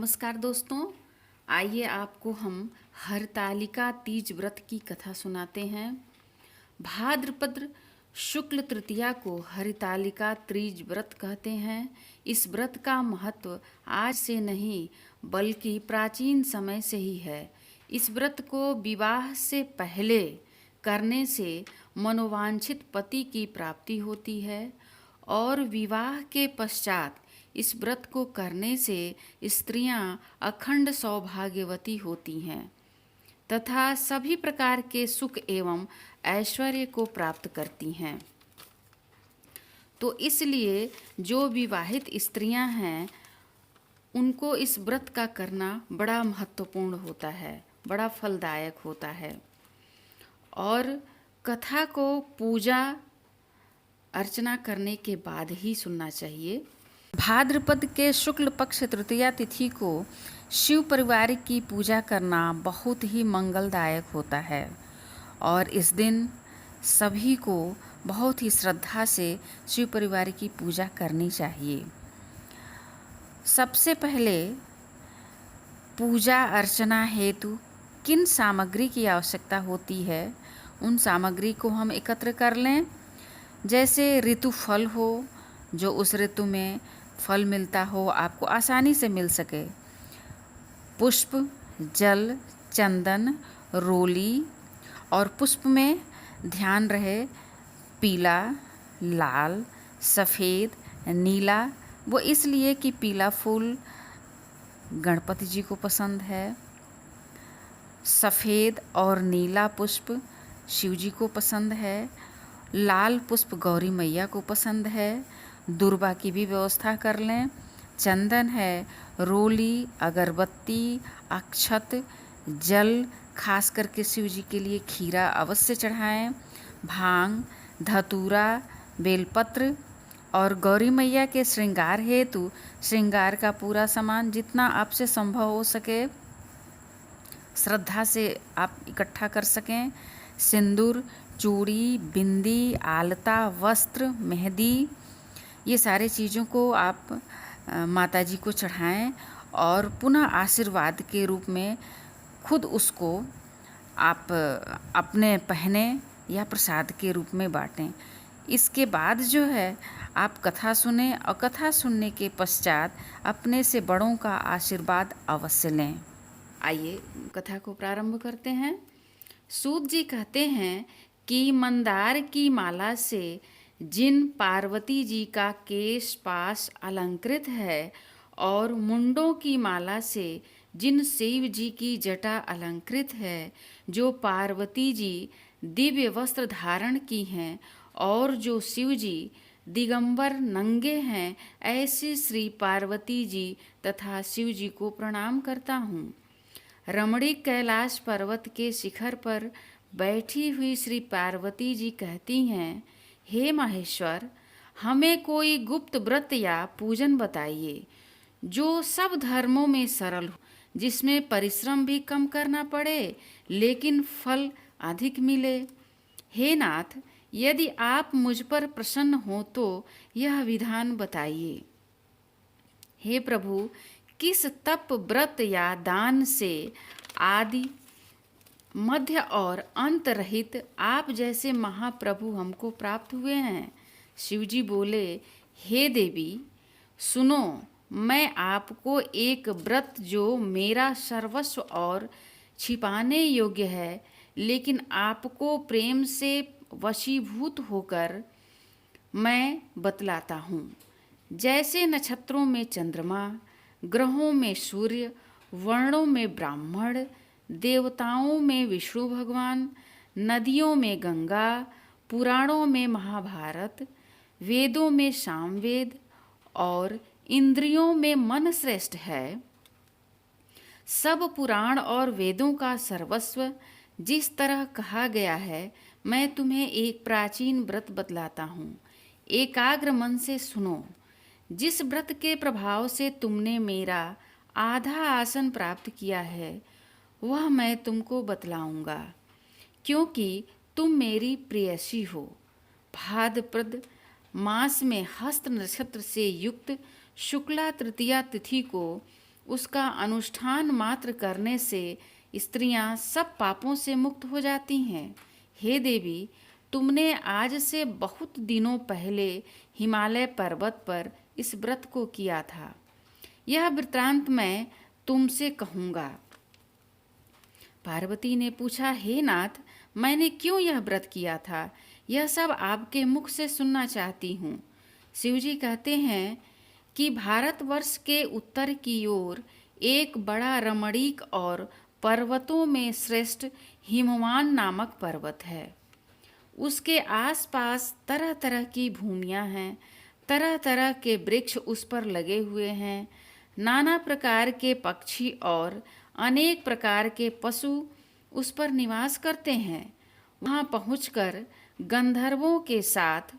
नमस्कार दोस्तों। आइए आपको हम हरतालिका तीज व्रत की कथा सुनाते हैं। भाद्रपद शुक्ल तृतीया को हरतालिका तीज व्रत कहते हैं। इस व्रत का महत्व आज से नहीं बल्कि प्राचीन समय से ही है। इस व्रत को विवाह से पहले करने से मनोवांछित पति की प्राप्ति होती है और विवाह के पश्चात इस व्रत को करने से स्त्रियां अखंड सौभाग्यवती होती हैं तथा सभी प्रकार के सुख एवं ऐश्वर्य को प्राप्त करती हैं। तो इसलिए जो विवाहित स्त्रियां हैं उनको इस व्रत का करना बड़ा महत्वपूर्ण होता है, बड़ा फलदायक होता है। और कथा को पूजा अर्चना करने के बाद ही सुनना चाहिए। भाद्रपद के शुक्ल पक्ष तृतीया तिथि को शिव परिवार की पूजा करना बहुत ही मंगलदायक होता है और इस दिन सभी को बहुत ही श्रद्धा से शिव परिवार की पूजा करनी चाहिए। सबसे पहले पूजा अर्चना हेतु किन सामग्री की आवश्यकता होती है उन सामग्री को हम एकत्र कर लें। जैसे ऋतु फल हो, जो उस ऋतु में फल मिलता हो, आपको आसानी से मिल सके। पुष्प, जल, चंदन, रोली और पुष्प में ध्यान रहे पीला, लाल, सफ़ेद, नीला। वो इसलिए कि पीला फूल गणपति जी को पसंद है, सफ़ेद और नीला पुष्प शिव जी को पसंद है, लाल पुष्प गौरी मैया को पसंद है। दुर्वा की भी व्यवस्था कर लें। चंदन है, रोली, अगरबत्ती, अक्षत, जल, खास करके शिव जी के लिए खीरा अवश्य चढ़ाएं, भांग, धतूरा, बेलपत्र और गौरी मैया के श्रृंगार हेतु श्रृंगार का पूरा सामान जितना आपसे संभव हो सके श्रद्धा से आप इकट्ठा कर सकें। सिंदूर, चूड़ी, बिंदी, आलता, वस्त्र, मेहंदी, ये सारे चीज़ों को आप माता जी को चढ़ाएं और पुनः आशीर्वाद के रूप में खुद उसको आप अपने पहने या प्रसाद के रूप में बाटें। इसके बाद जो है आप कथा सुने और कथा सुनने के पश्चात अपने से बड़ों का आशीर्वाद अवश्य लें। आइए कथा को प्रारंभ करते हैं। सूत जी कहते हैं कि मंदार की माला से जिन पार्वती जी का केश पाश अलंकृत है और मुंडों की माला से जिन शिव जी की जटा अलंकृत है, जो पार्वती जी दिव्य वस्त्र धारण की हैं और जो शिव जी दिगंबर नंगे हैं, ऐसे श्री पार्वती जी तथा शिव जी को प्रणाम करता हूँ। रमणीक कैलाश पर्वत के शिखर पर बैठी हुई श्री पार्वती जी कहती हैं, हे महेश्वर, हमें कोई गुप्त व्रत या पूजन बताइए जो सब धर्मों में सरल हो, जिसमें परिश्रम भी कम करना पड़े लेकिन फल अधिक मिले। हे नाथ, यदि आप मुझ पर प्रसन्न हो तो यह विधान बताइए। हे प्रभु, किस तप, व्रत या दान से आदि मध्य और अंत रहित आप जैसे महाप्रभु हमको प्राप्त हुए हैं? शिव जी बोले, हे देवी सुनो, मैं आपको एक व्रत जो मेरा सर्वस्व और छिपाने योग्य है लेकिन आपको प्रेम से वशीभूत होकर मैं बतलाता हूँ। जैसे नक्षत्रों में चंद्रमा, ग्रहों में सूर्य, वर्णों में ब्राह्मण, देवताओं में विष्णु भगवान, नदियों में गंगा, पुराणों में महाभारत, वेदों में सामवेद और इंद्रियों में मन श्रेष्ठ है, सब पुराण और वेदों का सर्वस्व जिस तरह कहा गया है, मैं तुम्हें एक प्राचीन व्रत बतलाता हूँ। एकाग्र मन से सुनो। जिस व्रत के प्रभाव से तुमने मेरा आधा आसन प्राप्त किया है वह मैं तुमको बतलाऊंगा, क्योंकि तुम मेरी प्रेयसी हो। भाद्रपद मास में हस्त नक्षत्र से युक्त शुक्ला तृतीया तिथि को उसका अनुष्ठान मात्र करने से स्त्रियां सब पापों से मुक्त हो जाती हैं। हे देवी, तुमने आज से बहुत दिनों पहले हिमालय पर्वत पर इस व्रत को किया था। यह वृत्तांत मैं तुमसे कहूँगा। पार्वती ने पूछा, हे नाथ, मैंने क्यों यह व्रत किया था? यह सब आपके मुख से सुनना चाहती हूँ। शिवजी कहते हैं कि भारतवर्ष के उत्तर की ओर एक बड़ा रमणीक और पर्वतों में श्रेष्ठ हिमवान नामक पर्वत है। उसके आसपास तरह तरह की भूमियाँ हैं, तरह तरह के वृक्ष उस पर लगे हुए हैं, नाना प्रकार के पक्षी और अनेक प्रकार के पशु उस पर निवास करते हैं। वहाँ पहुंचकर गंधर्वों के साथ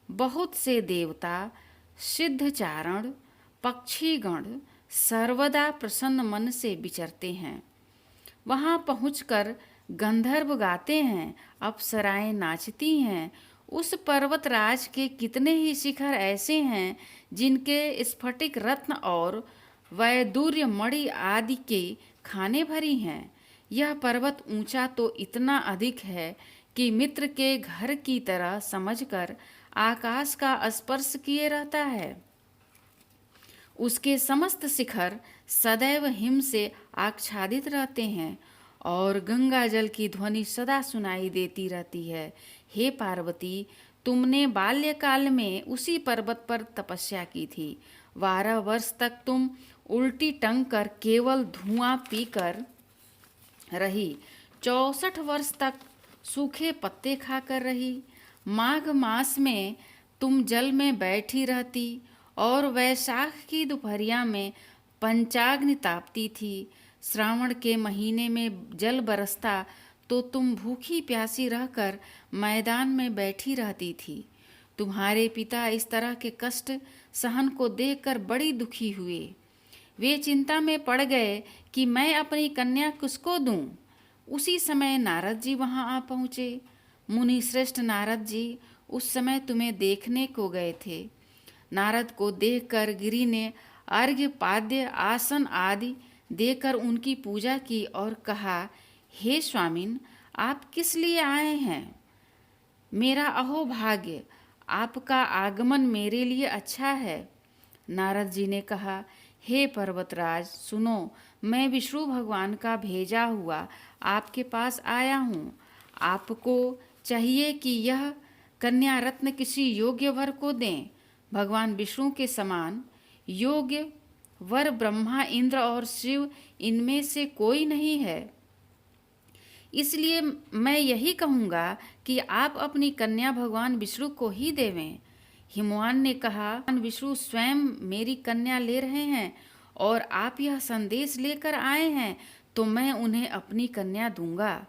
बहुत से देवता, सिद्धचारण, पक्षीगण सर्वदा प्रसन्न मन से विचरते हैं। वहाँ पहुंचकर गंधर्व गाते हैं, अप्सराएं नाचती हैं। उस पर्वतराज के कितने ही शिखर ऐसे हैं जिनके स्फटिक रत्न और वैदूर्य मणि आदि के खाने भरी हैं। यह पर्वत ऊंचा तो इतना अधिक है कि मित्र के घर की तरह समझकर आकाश का स्पर्श किए रहता है। उसके समस्त शिखर सदैव हिम से आच्छादित रहते हैं और गंगा जल की ध्वनि सदा सुनाई देती रहती है। हे पार्वती, तुमने बाल्यकाल में उसी पर्वत पर तपस्या की थी। 12 वर्ष तक तुम उल्टी टंग कर केवल धुआं पीकर रही। 64 वर्ष तक सूखे पत्ते खाकर रही। माघ मास में तुम जल में बैठी रहती और वैशाख की दोपहरिया में पंचाग्नि तापती थी। श्रावण के महीने में जल बरसता तो तुम भूखी प्यासी रहकर मैदान में बैठी रहती थी। तुम्हारे पिता इस तरह के कष्ट सहन को देखकर बड़ी दुखी हुए। वे चिंता में पड़ गए कि मैं अपनी कन्या किसको दूं। उसी समय नारद जी वहां आ पहुँचे। मुनि श्रेष्ठ नारद जी उस समय तुम्हें देखने को गए थे। नारद को देखकर गिरि ने अर्घ्य, पाद्य, आसन आदि देकर उनकी पूजा की और कहा, हे स्वामिन, आप किस लिए आए हैं? मेरा अहोभाग्य, आपका आगमन मेरे लिए अच्छा है। नारद जी ने कहा, हे पर्वतराज, सुनो, मैं विष्णु भगवान का भेजा हुआ आपके पास आया हूँ। आपको चाहिए कि यह कन्या रत्न किसी योग्य वर को दें। भगवान विष्णु के समान योग्य वर ब्रह्मा, इंद्र और शिव, इनमें से कोई नहीं है। इसलिए मैं यही कहूँगा कि आप अपनी कन्या भगवान विष्णु को ही देवें। हिमवान ने कहा, भगवान विष्णु स्वयं मेरी कन्या ले रहे हैं और आप यह संदेश लेकर आए हैं तो मैं उन्हें अपनी कन्या दूंगा।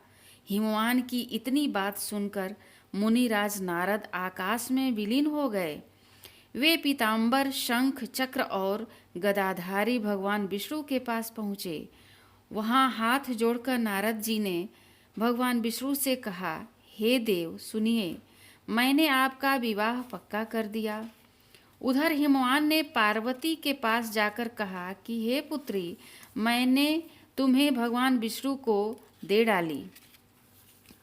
हिमवान की इतनी बात सुनकर मुनिराज नारद आकाश में विलीन हो गए। वे पीताम्बर, शंख, चक्र और गदाधारी भगवान विष्णु के पास पहुँचे। वहाँ हाथ जोड़कर नारद जी ने भगवान विष्णु से कहा, हे देव, सुनिए, मैंने आपका विवाह पक्का कर दिया। उधर हिमवान ने पार्वती के पास जाकर कहा कि हे पुत्री, मैंने तुम्हें भगवान विष्णु को दे डाली।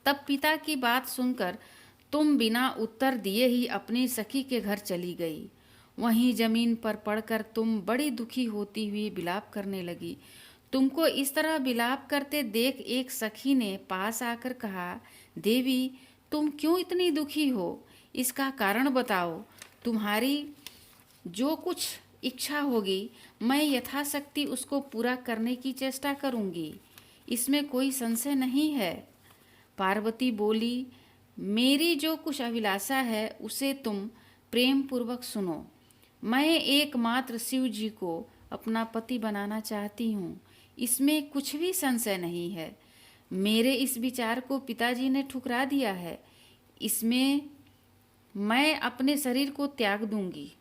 तब पिता की बात सुनकर तुम बिना उत्तर दिए ही अपनी सखी के घर चली गई। वहीं जमीन पर पड़कर तुम बड़ी दुखी होती हुई विलाप करने लगी। तुमको इस तरह विलाप करते देख एक सखी ने पास आकर कहा, देवी, तुम क्यों इतनी दुखी हो? इसका कारण बताओ। तुम्हारी जो कुछ इच्छा होगी मैं यथाशक्ति उसको पूरा करने की चेष्टा करूंगी, इसमें कोई संशय नहीं है। पार्वती बोली, मेरी जो कुछ अभिलाषा है उसे तुम प्रेम पूर्वक सुनो। मैं एकमात्र शिव जी को अपना पति बनाना चाहती हूँ, इसमें कुछ भी संशय नहीं है। मेरे इस विचार को पिताजी ने ठुकरा दिया है। इसमें मैं अपने शरीर को त्याग दूंगी।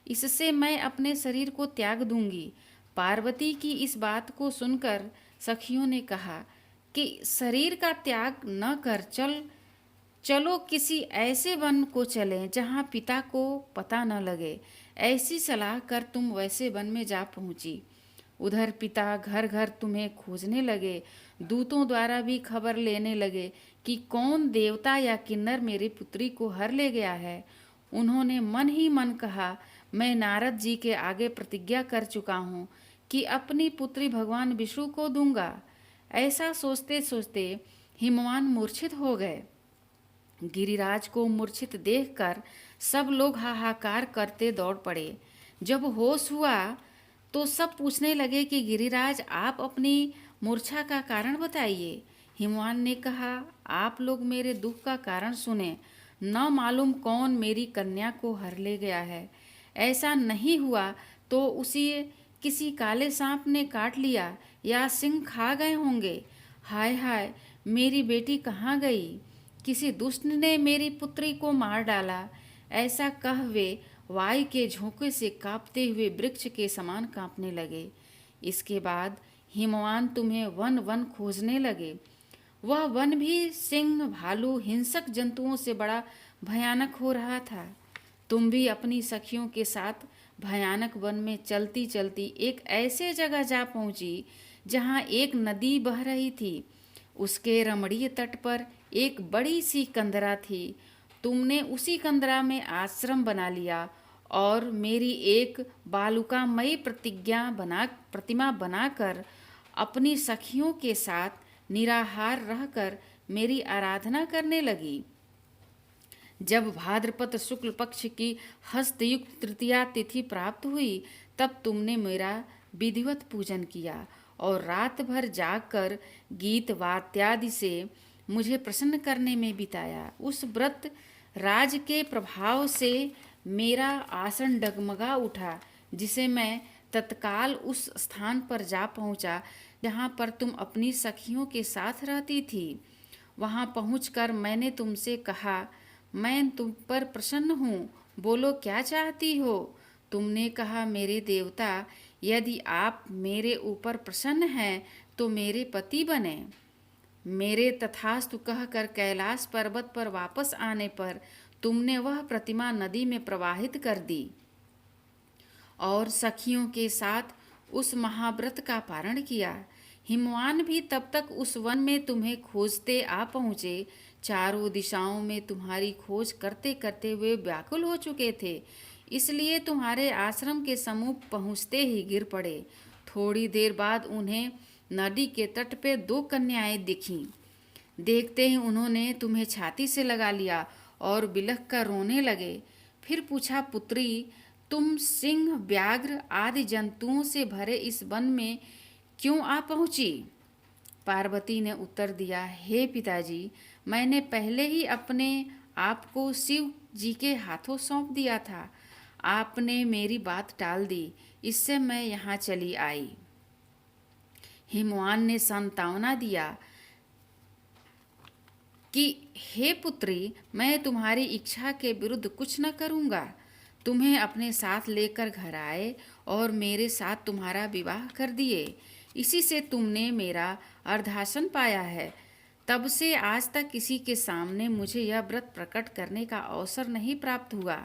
इससे मैं अपने शरीर को त्याग दूंगी। पार्वती की इस बात को सुनकर सखियों ने कहा कि शरीर का त्याग न कर चलो किसी ऐसे वन को चलें जहाँ पिता को पता न लगे। ऐसी सलाह कर तुम वैसे वन में जा पहुँची। उधर पिता घर घर तुम्हें खोजने लगे, दूतों द्वारा भी खबर लेने लगे कि कौन देवता या किन्नर मेरी पुत्री को हर ले गया है। उन्होंने मन ही मन कहा, मैं नारद जी के आगे प्रतिज्ञा कर चुका हूँ कि अपनी पुत्री भगवान विष्णु को दूंगा। ऐसा सोचते सोचते हिमवान मूर्छित हो गए। गिरिराज को मूर्छित देखकर सब लोग हाहाकार करते दौड़ पड़े। जब होश हुआ तो सब पूछने लगे कि गिरिराज, आप अपनी मूर्छा का कारण बताइए। हिमवान ने कहा, आप लोग मेरे दुख का कारण सुने। न मालूम कौन मेरी कन्या को हर ले गया है। ऐसा नहीं हुआ तो उसी किसी काले सांप ने काट लिया या सिंह खा गए होंगे। हाय हाय, मेरी बेटी कहाँ गई? किसी दुष्ट ने मेरी पुत्री को मार डाला। ऐसा कह वे वायु के झोंके से कांपते हुए वृक्ष के समान कांपने लगे। इसके बाद हिमवान तुम्हें वन वन खोजने लगे। वह वन भी सिंह, भालू, हिंसक जंतुओं से बड़ा भयानक हो रहा था। तुम भी अपनी सखियों के साथ भयानक वन में चलती चलती एक ऐसे जगह जा पहुंची जहां एक नदी बह रही थी। उसके रमणीय तट पर एक बड़ी सी कंदरा थी। तुमने उसी कंदरा में आश्रम बना लिया और मेरी एक बालुकामयी प्रतिमा बनाकर अपनी सखियों के साथ निराहार रहकर मेरी आराधना करने लगी। जब भाद्रपद शुक्ल पक्ष की हस्तयुक्त तृतीया तिथि प्राप्त हुई, तब तुमने मेरा विधिवत पूजन किया और रात भर जागकर गीत वाद्यादि से मुझे प्रसन्न करने में बिताया। उस व्रत राज के प्रभाव से मेरा आसन डगमगा उठा, जिसे मैं तत्काल उस स्थान पर जा पहुंचा जहां पर तुम अपनी सखियों के साथ रहती थी। वहां पहुंचकर मैंने तुमसे कहा, मैं तुम पर प्रसन्न हूँ, बोलो क्या चाहती हो? तुमने कहा, मेरे देवता, यदि आप मेरे ऊपर प्रसन्न हैं तो मेरे पति बने। मेरे तथास्तु कहकर कैलाश पर्वत पर वापस आने पर तुमने वह प्रतिमा नदी में प्रवाहित कर दी और सखियों के साथ उस महाव्रत का पारण किया। हिमवान भी तब तक उस वन में तुम्हें खोजते आ पहुँचे। चारों दिशाओं में तुम्हारी खोज करते करते वे व्याकुल हो चुके थे, इसलिए तुम्हारे आश्रम के समीप पहुँचते ही गिर पड़े। थोड़ी देर बाद उन्हें नदी के तट पे 2 कन्याएं दिखीं। देखते ही उन्होंने तुम्हें छाती से लगा लिया और बिलख कर रोने लगे। फिर पूछा, पुत्री, तुम सिंह, व्याघ्र आदि जंतुओं से भरे इस वन में क्यों आ पहुंची? पार्वती ने उत्तर दिया, हे पिताजी, मैंने पहले ही अपने आप को शिव जी के हाथों सौंप दिया था। आपने मेरी बात टाल दी, इससे मैं यहाँ चली आई। हिमवान ने सांत्वना दिया कि हे पुत्री, मैं तुम्हारी इच्छा के विरुद्ध कुछ न करूँगा। तुम्हें अपने साथ लेकर घर आए और मेरे साथ तुम्हारा विवाह कर दिए। इसी से तुमने मेरा अर्धासन पाया है। तब से आज तक किसी के सामने मुझे यह व्रत प्रकट करने का अवसर नहीं प्राप्त हुआ।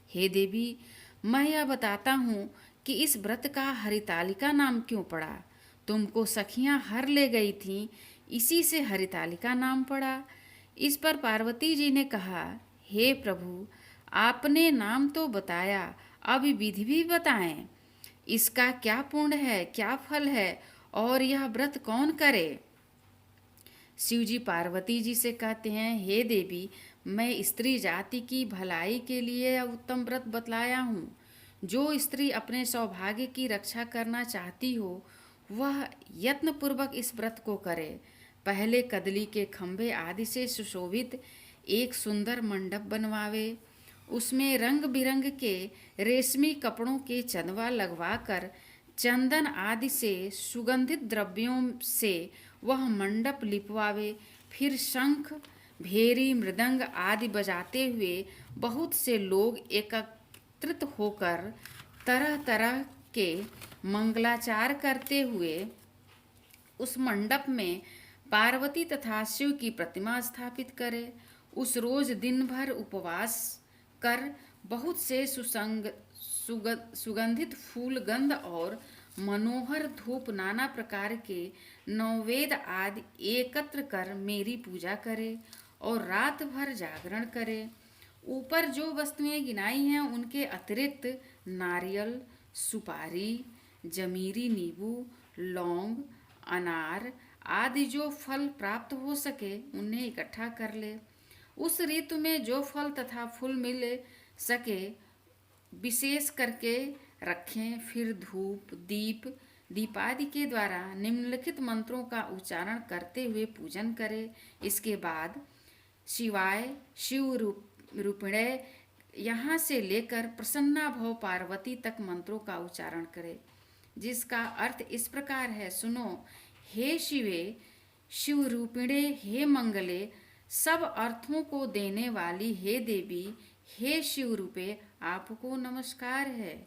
हे देवी, मैं यह बताता हूँ कि इस व्रत का हरितालिका नाम क्यों पड़ा। तुमको सखियाँ हर ले गई थीं, इसी से हरितालिका नाम पड़ा। इस पर पार्वती जी ने कहा, हे प्रभु, आपने नाम तो बताया, अब विधि भी बताएं। इसका क्या पुण्य है, क्या फल है और यह व्रत कौन करे? शिव जी पार्वती जी से कहते हैं, हे देवी, मैं स्त्री जाति की भलाई के लिए यह उत्तम व्रत बतलाया हूँ। जो स्त्री अपने सौभाग्य की रक्षा करना चाहती हो वह यत्नपूर्वक इस व्रत को करे। पहले कदली के खंभे आदि से सुशोभित एक सुंदर मंडप बनवावे, उसमें रंग बिरंग के रेशमी कपड़ों के चंदवा लगवाकर चंदन आदि से सुगंधित द्रव्यों से वह मंडप लिपवावे। फिर शंख, भेरी, मृदंग आदि बजाते हुए बहुत से लोग एकत्रित होकर तरह तरह के मंगलाचार करते हुए उस मंडप में पार्वती तथा शिव की प्रतिमा स्थापित करे। उस रोज दिन भर उपवास कर बहुत से सुगंधित फूल, गंध और मनोहर धूप नाना प्रकार के नववेद आदि एकत्र कर मेरी पूजा करे और रात भर जागरण करे। ऊपर जो वस्तुएं गिनाई हैं उनके अतिरिक्त नारियल, सुपारी, जमीरी नींबू, लौंग, अनार आदि जो फल प्राप्त हो सके उन्हें इकट्ठा कर ले। उस ऋतु में जो फल तथा फूल मिल सके विशेष करके रखें। फिर धूप, दीपादि के द्वारा निम्नलिखित मंत्रों का उच्चारण करते हुए पूजन करें। इसके बाद शिवाय, शिव रूपिणे यहाँ से लेकर प्रसन्ना भव पार्वती तक मंत्रों का उच्चारण करें, जिसका अर्थ इस प्रकार है, सुनो। हे शिवे, शिव रूपिणे, हे मंगले, सब अर्थों को देने वाली हे देवी, हे शिव रूपे आपको नमस्कार है।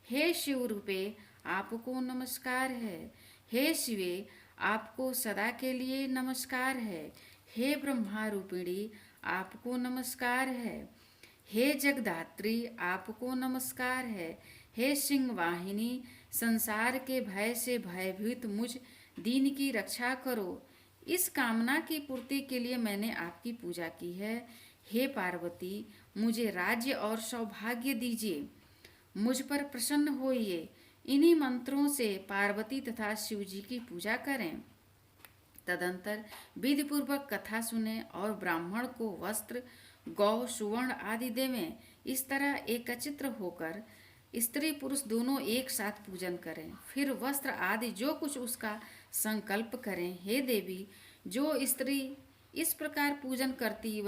हे शिव रूपे आपको नमस्कार है। हे शिवे आपको सदा के लिए नमस्कार है। हे ब्रह्मा रूपिणी आपको नमस्कार है। हे जगदात्री आपको नमस्कार है। हे सिंह वाहिनी, संसार के भय से भयभीत मुझ दीन की रक्षा करो। इस कामना की पूर्ति के लिए मैंने आपकी पूजा की है। हे पार्वती, मुझे राज्य और सौभाग्य दीजिए, मुझ पर प्रसन्न होइए। इन्हीं मंत्रों से पार्वती तथा शिव जी की पूजा करें। तदंतर विधि पूर्वक कथा सुने और ब्राह्मण को वस्त्र, गौ, सुवर्ण आदि देवें। इस तरह एकचित्र होकर स्त्री पुरुष दोनों एक साथ पूजन करें। फिर वस्त्र आदि जो कुछ उसका संकल्प करें। हे देवी, जो स्त्री इस प्रकार पूजन करती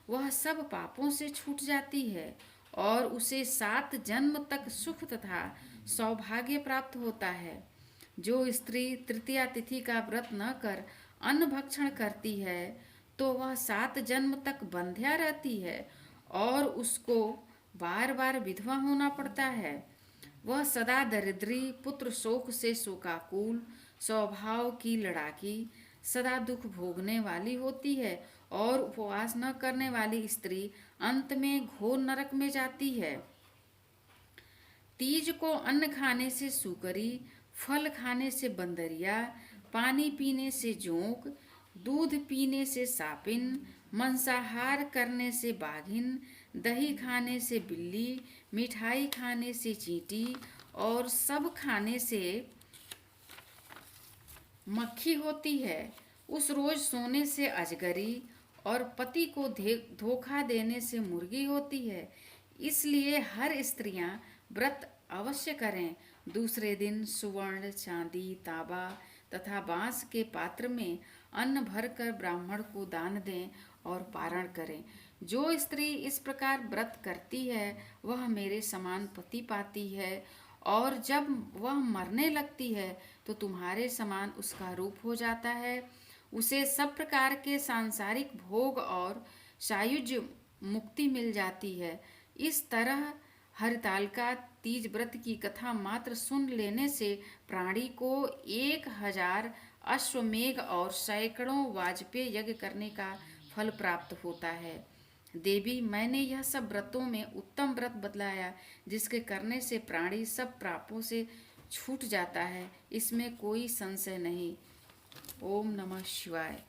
वह सब पापों से छूट जाती है और उसे 7 जन्म तक सुख तथा सौभाग्य प्राप्त होता है। जो स्त्री तृतीया तिथि का व्रत न कर अन्न भक्षण करती है तो वह 7 जन्म तक बंध्या रहती है और उसको बार बार विधवा होना पड़ता है। वह सदा दरिद्री, पुत्र शोक से शोकाकुल, स्वभाव की लड़ाकी, सदा दुख भोगने वाली होती है और उपवास न करने वाली स्त्री अंत में घोर नरक में जाती है। तीज को अन्न खाने से सूकरी, फल खाने से बंदरिया, पानी पीने से जोंक, दूध पीने से सापिन, मांसाहार करने से बाघिन, दही खाने से बिल्ली, मिठाई खाने से चींटी और सब खाने से मक्खी होती है। उस रोज सोने से अजगरी और पति को धोखा देने से मुर्गी होती है। इसलिए हर स्त्रियां व्रत अवश्य करें। दूसरे दिन सुवर्ण, चांदी, तांबा तथा बांस के पात्र में अन्न भरकर ब्राह्मण को दान दें और पारण करें। जो स्त्री इस प्रकार व्रत करती है वह मेरे समान पति पाती है और जब वह मरने लगती है तो तुम्हारे समान उसका रूप हो जाता है। उसे सब प्रकार के सांसारिक भोग और सायुज्य मुक्ति मिल जाती है। इस तरह हरितालिका तीज व्रत की कथा मात्र सुन लेने से प्राणी को 1000 अश्वमेघ और सैकड़ों वाजपेय यज्ञ करने का फल प्राप्त होता है। देवी, मैंने यह सब व्रतों में उत्तम व्रत बतलाया जिसके करने से प्राणी सब पापों से छूट जाता है। इसमें कोई संशय नहीं। ओम नमः शिवाय।